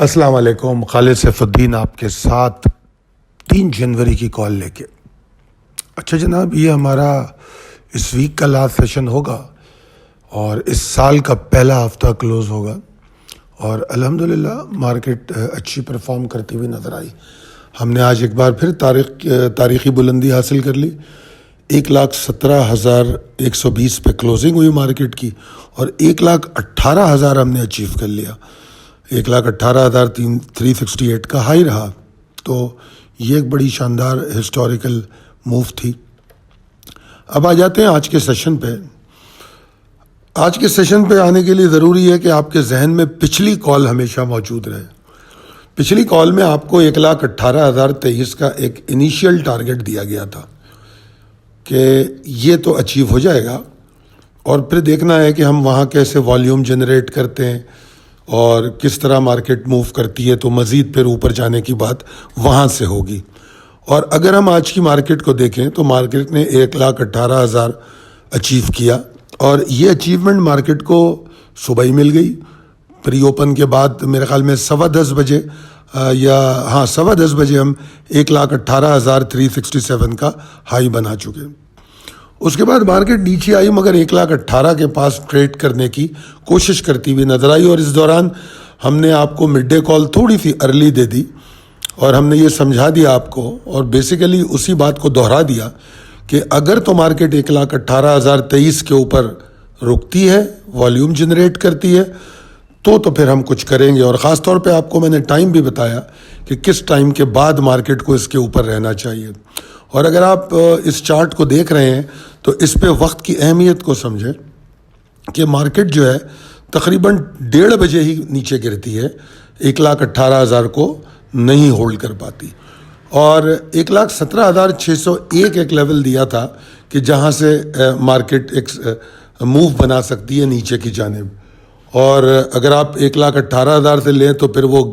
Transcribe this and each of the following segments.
السلام علیکم. خالد سیف الدین آپ کے ساتھ 3 جنوری کی کال لے کے. اچھا جناب، یہ ہمارا اس ویک کا لاسٹ سیشن ہوگا اور اس سال کا پہلا ہفتہ کلوز ہوگا اور الحمدللہ مارکیٹ اچھی پرفارم کرتی ہوئی نظر آئی. ہم نے آج ایک بار پھر تاریخی بلندی حاصل کر لی. 1,17,120 پہ کلوزنگ ہوئی مارکیٹ کی اور 1,18,000 ہم نے اچیو کر لیا. 1,18,368 کا ہائی رہا. تو یہ ایک بڑی شاندار ہسٹوریکل موو تھی. اب آ جاتے ہیں آج کے سیشن پہ. آج کے سیشن پہ آنے کے لیے ضروری ہے کہ آپ کے ذہن میں پچھلی کال ہمیشہ موجود رہے. پچھلی کال میں آپ کو 1,18,023 کا ایک انیشیل ٹارگٹ دیا گیا تھا کہ یہ تو اچیو ہو جائے گا اور پھر دیکھنا ہے کہ ہم وہاں کیسے والیوم جنریٹ کرتے ہیں اور کس طرح مارکیٹ موو کرتی ہے، تو مزید پھر اوپر جانے کی بات وہاں سے ہوگی. اور اگر ہم آج کی مارکیٹ کو دیکھیں تو مارکیٹ نے 1,18,000 اچیو کیا اور یہ اچیومنٹ مارکیٹ کو صبح ہی مل گئی. پری اوپن کے بعد میرے خیال میں 10:15 بجے 10:15 بجے ہم 1,18,367 کا ہائی بنا چکے. اس کے بعد مارکیٹ نیچے آئی مگر 1,18,000 کے پاس ٹریڈ کرنے کی کوشش کرتی ہوئی نظر آئی اور اس دوران ہم نے آپ کو مڈ ڈے کال تھوڑی سی ارلی دے دی اور ہم نے یہ سمجھا دیا آپ کو اور بیسیکلی اسی بات کو دہرا دیا کہ اگر تو مارکیٹ 1,18,023 کے اوپر رکتی ہے، والیوم جنریٹ کرتی ہے تو پھر ہم کچھ کریں گے. اور خاص طور پہ آپ کو میں نے ٹائم بھی بتایا کہ کس ٹائم کے بعد مارکیٹ کو اس کے اوپر رہنا چاہیے. اور اگر آپ اس چارٹ کو دیکھ رہے ہیں تو اس پہ وقت کی اہمیت کو سمجھیں کہ مارکیٹ جو ہے تقریباً 1:30 بجے ہی نیچے گرتی ہے، 1,18,000 کو نہیں ہولڈ کر پاتی. اور 1,17,601 ایک لیول دیا تھا کہ جہاں سے مارکیٹ ایک موو بنا سکتی ہے نیچے کی جانب. اور اگر آپ 1,18,000 سے لیں تو پھر وہ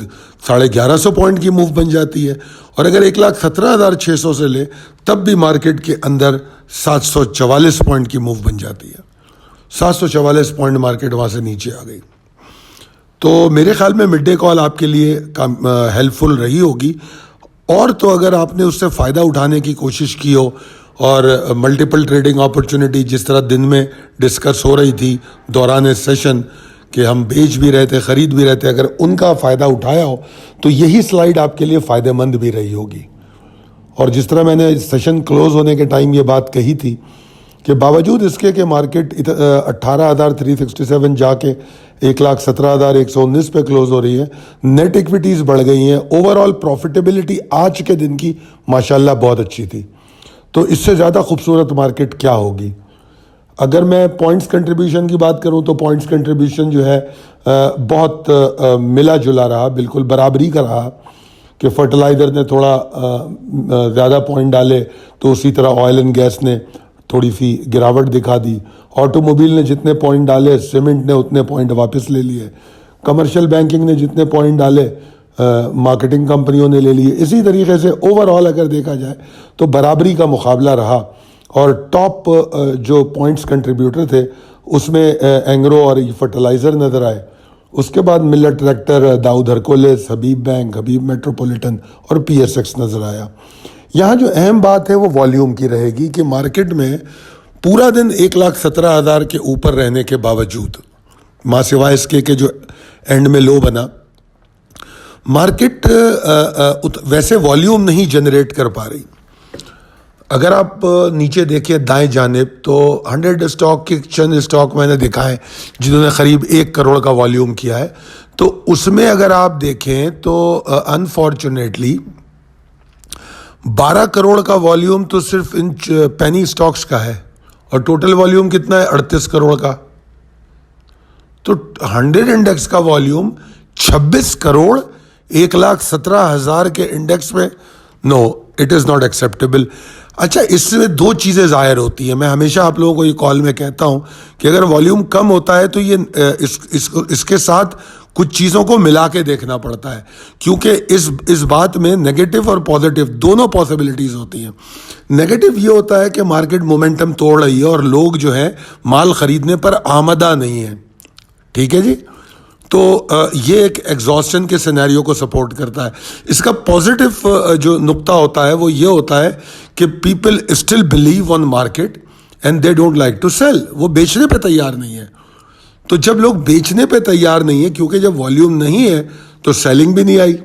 1150 پوائنٹ کی موو بن جاتی ہے. اور اگر 1,17,600 سے لیں تب بھی مارکیٹ کے اندر 744 پوائنٹ کی موو بن جاتی ہے. 744 پوائنٹ مارکیٹ وہاں سے نیچے آ گئی. تو میرے خیال میں مڈ ڈے کال آپ کے لیے ہیلپ فل رہی ہوگی. اور تو اگر آپ نے اس سے فائدہ اٹھانے کی کوشش کی ہو اور ملٹیپل ٹریڈنگ اپرچونٹی جس طرح دن میں ڈسکس ہو رہی تھی دوران سیشن کہ ہم بیچ بھی رہے تھے خرید بھی رہے تھے، اگر ان کا فائدہ اٹھایا ہو تو یہی سلائیڈ آپ کے لیے فائدہ مند بھی رہی ہوگی. اور جس طرح میں نے سیشن کلوز ہونے کے ٹائم یہ بات کہی تھی کہ باوجود اس کے کہ مارکیٹ 18,367 جا کے 1,17,119 پہ کلوز ہو رہی ہے، نیٹ ایکویٹیز بڑھ گئی ہیں، اوور آل پروفیٹیبلٹی آج کے دن کی ماشاءاللہ بہت اچھی تھی. تو اس سے زیادہ خوبصورت مارکیٹ کیا ہوگی. اگر میں پوائنٹس کنٹریبیوشن کی بات کروں تو پوائنٹس کنٹریبیوشن جو ہے بہت ملا جلا رہا، بالکل برابری کا رہا کہ فرٹیلائزر نے تھوڑا زیادہ پوائنٹ ڈالے تو اسی طرح آئل اینڈ گیس نے تھوڑی سی گراوٹ دکھا دی. آٹو موبائل نے جتنے پوائنٹ ڈالے سیمنٹ نے اتنے پوائنٹ واپس لے لیے. کمرشل بینکنگ نے جتنے پوائنٹ ڈالے مارکیٹنگ کمپنیوں نے لے لیے. اسی طریقے سے اوور آل اگر دیکھا جائے تو برابری کا مقابلہ رہا اور ٹاپ جو پوائنٹس کنٹریبیوٹر تھے اس میں اینگرو اور فرٹیلائزر نظر آئے. اس کے بعد ملر ٹریکٹر، داؤد ہرکولس، حبیب بینک، حبیب میٹروپولیٹن اور پی ایس ایکس نظر آیا. یہاں جو اہم بات ہے وہ والیوم کی رہے گی کہ مارکیٹ میں پورا دن 1,17,000 کے اوپر رہنے کے باوجود ماں سوائے اس کے کہ جو اینڈ میں لو بنا مارکیٹ ویسے والیوم نہیں جنریٹ کر پا رہی. اگر آپ نیچے دیکھیں دائیں جانب تو 100 اسٹاک کے چند اسٹاک میں نے دیکھا ہے جنہوں نے قریب 1 کروڑ کا والیوم کیا ہے. تو اس میں اگر آپ دیکھیں تو انفارچونیٹلی 12 کروڑ کا والیوم تو صرف ان پینی اسٹاکس کا ہے اور ٹوٹل والیوم کتنا ہے 38 کروڑ کا. تو 100 انڈیکس کا والیوم 26 کروڑ 1,17,000 کے انڈیکس میں، نو اٹ از ناٹ ایکسیپٹیبل. اچھا، اس میں 2 چیزیں ظاہر ہوتی ہیں. میں ہمیشہ آپ لوگوں کو یہ کال میں کہتا ہوں کہ اگر والیوم کم ہوتا ہے تو یہ اس کے ساتھ کچھ چیزوں کو ملا کے دیکھنا پڑتا ہے کیونکہ اس بات میں نیگیٹو اور پازیٹیو دونوں پاسبلٹیز ہوتی ہیں. نیگیٹو یہ ہوتا ہے کہ مارکیٹ مومنٹم توڑ رہی ہے اور لوگ جو ہے مال خریدنے پر آمادہ نہیں ہیں. ٹھیک ہے جی. تو یہ ایک ایگزاسشن کے سینیریو کو سپورٹ کرتا ہے. اس کا پازیٹیو جو نقطہ ہوتا ہے وہ یہ ہوتا ہے کہ people still believe on market and they don't like to sell. وہ بیچنے پہ تیار نہیں ہے. تو جب لوگ بیچنے پہ تیار نہیں ہے, کیونکہ جب والیوم نہیں ہے تو سیلنگ بھی نہیں آئی,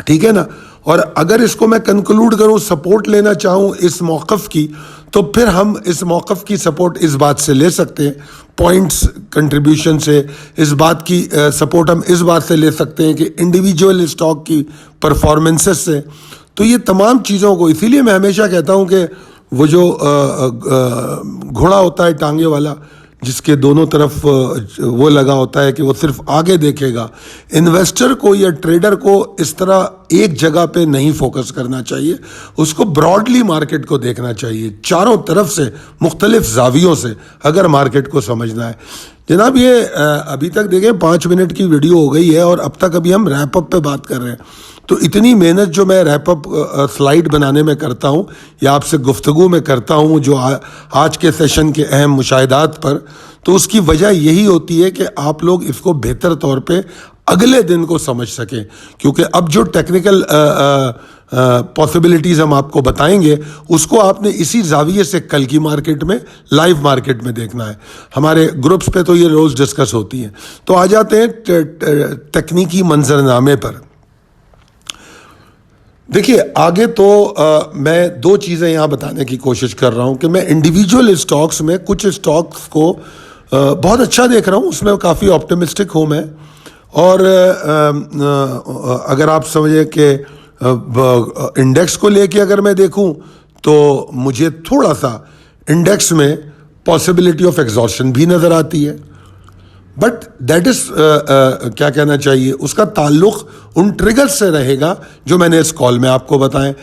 ٹھیک ہے نا. اور اگر اس کو میں کنکلوڈ کروں, سپورٹ لینا چاہوں اس موقف کی, تو پھر ہم اس موقف کی سپورٹ اس بات سے لے سکتے ہیں, پوائنٹس کنٹریبیوشن سے. اس بات کی سپورٹ ہم اس بات سے لے سکتے ہیں کہ انڈیویجول اسٹاک کی پرفارمنسز سے. تو یہ تمام چیزوں کو, اسی لیے میں ہمیشہ کہتا ہوں کہ وہ جو گھوڑا ہوتا ہے ٹانگے والا, جس کے دونوں طرف وہ لگا ہوتا ہے کہ وہ صرف آگے دیکھے گا, انویسٹر کو یا ٹریڈر کو اس طرح ایک جگہ پہ نہیں فوکس کرنا چاہیے. اس کو براڈلی مارکیٹ کو دیکھنا چاہیے, چاروں طرف سے, مختلف زاویوں سے, اگر مارکیٹ کو سمجھنا ہے. جناب یہ ابھی تک دیکھیں 5 منٹ کی ویڈیو ہو گئی ہے, اور اب تک ابھی ہم ریپ اپ پہ بات کر رہے ہیں. تو اتنی محنت جو میں ریپ اپ سلائیڈ بنانے میں کرتا ہوں یا آپ سے گفتگو میں کرتا ہوں جو آج کے سیشن کے اہم مشاہدات پر, تو اس کی وجہ یہی ہوتی ہے کہ آپ لوگ اس کو بہتر طور پہ اگلے دن کو سمجھ سکیں. کیونکہ اب جو ٹیکنیکل پاسبلٹیز ہم آپ کو بتائیں گے, اس کو آپ نے اسی زاویے سے کل کی مارکیٹ میں, لائیو مارکیٹ میں دیکھنا ہے. ہمارے گروپس پہ تو یہ روز ڈسکس ہوتی ہیں. تو آ جاتے ہیں تکنیکی منظرنامے پر. دیکھیے آگے تو میں 2 چیزیں یہاں بتانے کی کوشش کر رہا ہوں کہ میں انڈیویجول اسٹاکس میں کچھ اسٹاکس کو بہت اچھا دیکھ رہا ہوں, اس میں کافی آپٹیمسٹک ہوں میں. اور اگر آپ سمجھیں کہ انڈیکس کو لے کے اگر میں دیکھوں تو مجھے تھوڑا سا انڈیکس میں پاسبلٹی آف ایگزاسشن بھی نظر آتی ہے. بٹ دیٹ از کیا کہنا چاہیے, اس کا تعلق ان ٹریگر سے رہے گا جو میں نے اس کال میں آپ کو بتائیں.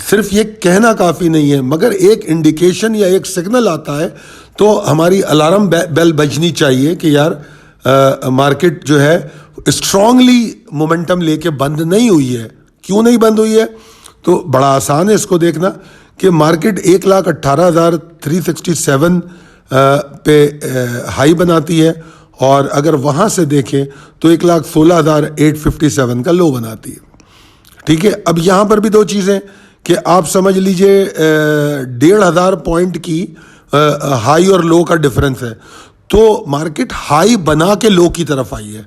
صرف یہ کہنا کافی نہیں ہے, مگر ایک انڈیکیشن یا ایک سگنل آتا ہے تو ہماری الارم بیل بجنی چاہیے کہ یار مارکیٹ جو ہے اسٹرانگلی مومنٹم لے کے بند نہیں ہوئی ہے. کیوں نہیں بند ہوئی ہے؟ تو بڑا آسان ہے اس کو دیکھنا کہ مارکیٹ 1,18,367 پہ ہائی بناتی ہے, اور اگر وہاں سے دیکھیں تو 1,16,857 کا لو بناتی ہے. ٹھیک ہے, اب یہاں پر بھی 2 چیزیں کہ آپ سمجھ لیجئے 1,500 پوائنٹ کی ہائی اور لو کا ڈفرنس ہے. تو مارکیٹ ہائی بنا کے لو کی طرف آئی ہے.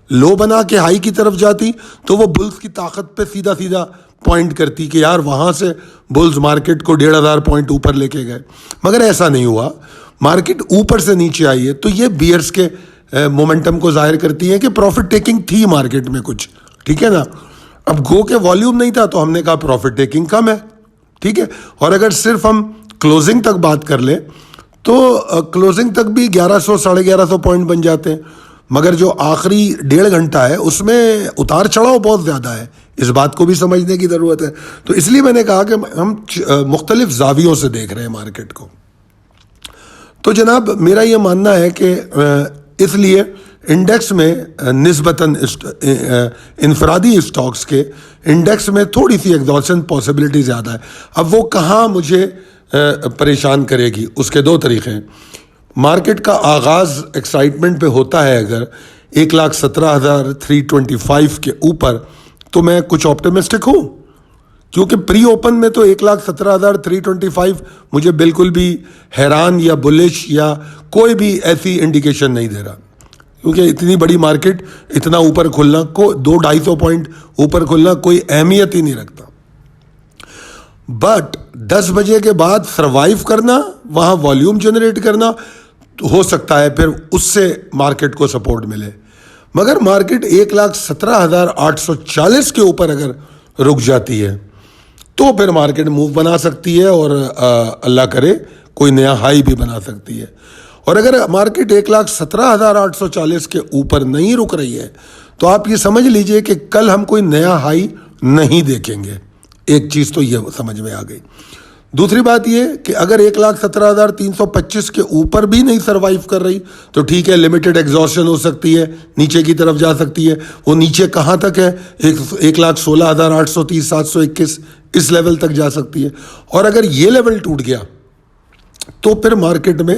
لو بنا کے ہائی کی طرف جاتی تو وہ بلز کی طاقت پہ سیدھا پوائنٹ کرتی کہ یار وہاں سے بلز مارکیٹ کو 1,500 پوائنٹ اوپر لے کے گئے. مگر ایسا نہیں ہوا, مارکیٹ اوپر سے نیچے آئی ہے. تو یہ بیئرز کے مومنٹم کو ظاہر کرتی ہے کہ پروفٹ ٹیکنگ تھی مارکیٹ میں کچھ, ٹھیک ہے نا. اب گو کے والیوم نہیں تھا تو ہم نے کہا پروفٹ ٹیکنگ کم ہے, ٹھیک ہے. اور اگر صرف ہم کلوزنگ تک بات کر لیں تو کلوزنگ تک بھی 1100 1150 پوائنٹ بن جاتے ہیں. مگر جو آخری 1.5 گھنٹہ ہے اس میں اتار چڑھاؤ بہت زیادہ ہے, اس بات کو بھی سمجھنے کی ضرورت ہے. تو اس لیے میں نے کہا کہ ہم مختلف زاویوں سے دیکھ رہے ہیں مارکیٹ کو. تو جناب میرا یہ ماننا ہے کہ اس لیے انڈیکس میں نسبتاً انفرادی اسٹاکس کے انڈیکس میں تھوڑی سی ایگزاسشن پاسبلٹی زیادہ ہے. اب وہ کہاں مجھے پریشان کرے گی, اس کے 2 طریقے ہیں. مارکیٹ کا آغاز ایکسائٹمنٹ پہ ہوتا ہے اگر 1,17,325 کے اوپر, تو میں کچھ آپٹیمسٹک ہوں, کیونکہ پری اوپن میں تو 1,17,325 مجھے بالکل بھی حیران یا بلش یا کوئی بھی ایسی انڈیکیشن نہیں دے رہا. کیونکہ اتنی بڑی مارکیٹ اتنا اوپر کھلنا, 200-250 پوائنٹ اوپر کھلنا کوئی اہمیت ہی نہیں رکھتا. بٹ 10 بجے کے بعد سروائیو کرنا, وہاں والیوم جنریٹ کرنا, ہو سکتا ہے پھر اس سے مارکیٹ کو سپورٹ ملے. مگر مارکیٹ 1,17,840 کے اوپر اگر رک جاتی ہے تو پھر مارکیٹ موو بنا سکتی ہے, اور اللہ کرے کوئی نیا ہائی بھی بنا سکتی ہے. اور اگر مارکیٹ 1,17,840 کے اوپر نہیں رک رہی ہے تو آپ یہ سمجھ لیجئے کہ کل ہم کوئی نیا ہائی نہیں دیکھیں گے. ایک چیز تو یہ سمجھ میں آ گئی. دوسری بات یہ کہ اگر 1,17,325 کے اوپر بھی نہیں سروائیو کر رہی تو ٹھیک ہے, لمیٹڈ ایگزاسشن ہو سکتی ہے, نیچے کی طرف جا سکتی ہے. وہ نیچے کہاں تک ہے؟ 1,16,830 721 اس لیول تک جا سکتی ہے. اور اگر یہ لیول ٹوٹ گیا تو پھر مارکیٹ میں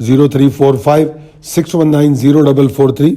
0345 619 0443।